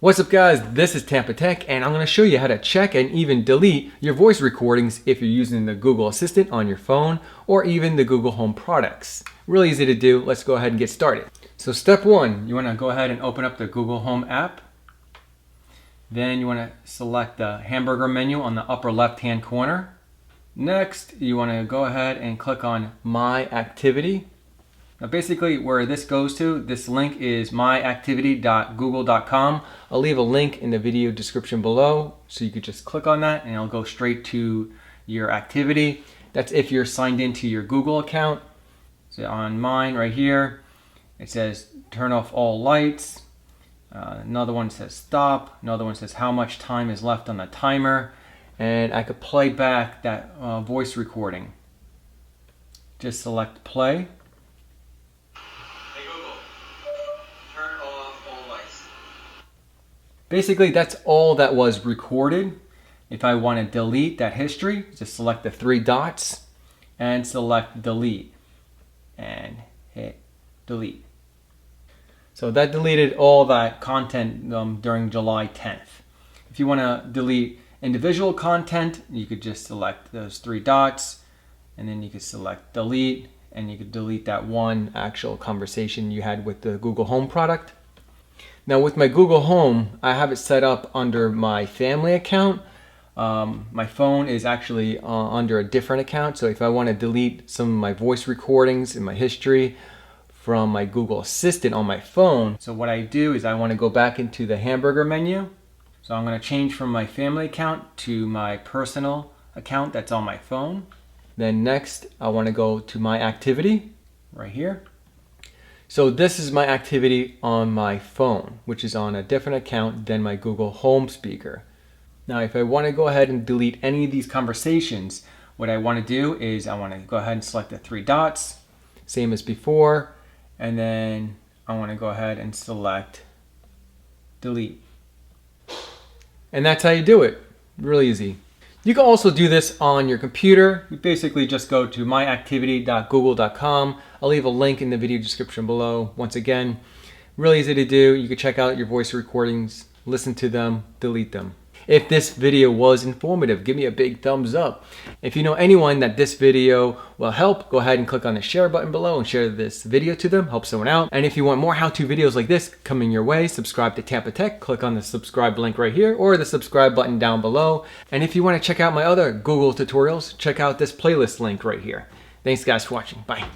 What's up guys, this is Tampa Tech and I'm going to show you how to check and even delete your voice recordings if you're using the Google Assistant on your phone or even the Google Home products. Really easy to do. Let's go ahead and get started. So step one, you want to go ahead and open up the Google Home app. Then you want to select the hamburger menu on the upper left hand corner. Next, you want to go ahead and click on My Activity. Now basically where this goes to, this link is myactivity.google.com. I'll leave a link in the video description below so you could just click on that and it'll go straight to your activity. That's if you're signed into your Google account. So on mine right here, it says turn off all lights. Another one says stop. Another one says how much time is left on the timer. And I could play back that voice recording. Just select play. Basically, that's all that was recorded. If I want to delete that history, just select the three dots and select delete and hit delete. So that deleted all that content during July 10th. If you want to delete individual content, you could just select those three dots and then you could select delete and you could delete that one actual conversation you had with the Google Home product. Now with my Google Home, I have it set up under my family account. My phone is actually under a different account. So if I want to delete some of my voice recordings in my history from my Google Assistant on my phone, so what I do is I want to go back into the hamburger menu. So I'm going to change from my family account to my personal account that's on my phone. Then next, I want to go to my activity right here. So this is my activity on my phone, which is on a different account than my Google Home speaker. Now, if I want to go ahead and delete any of these conversations, what I want to do is I want to go ahead and select the three dots, same as before, and then I want to go ahead and select delete. And that's how you do it. Really easy. You can also do this on your computer. You basically just go to myactivity.google.com. I'll leave a link in the video description below. Once again, really easy to do. You can check out your voice recordings, listen to them, delete them. If this video was informative, give me a big thumbs up. If you know anyone that this video will help, go ahead and click on the share button below and share this video to them, help someone out. And if you want more how-to videos like this coming your way, subscribe to Tampa Tech, click on the subscribe link right here or the subscribe button down below. And if you want to check out my other Google tutorials, check out this playlist link right here. Thanks guys for watching, bye.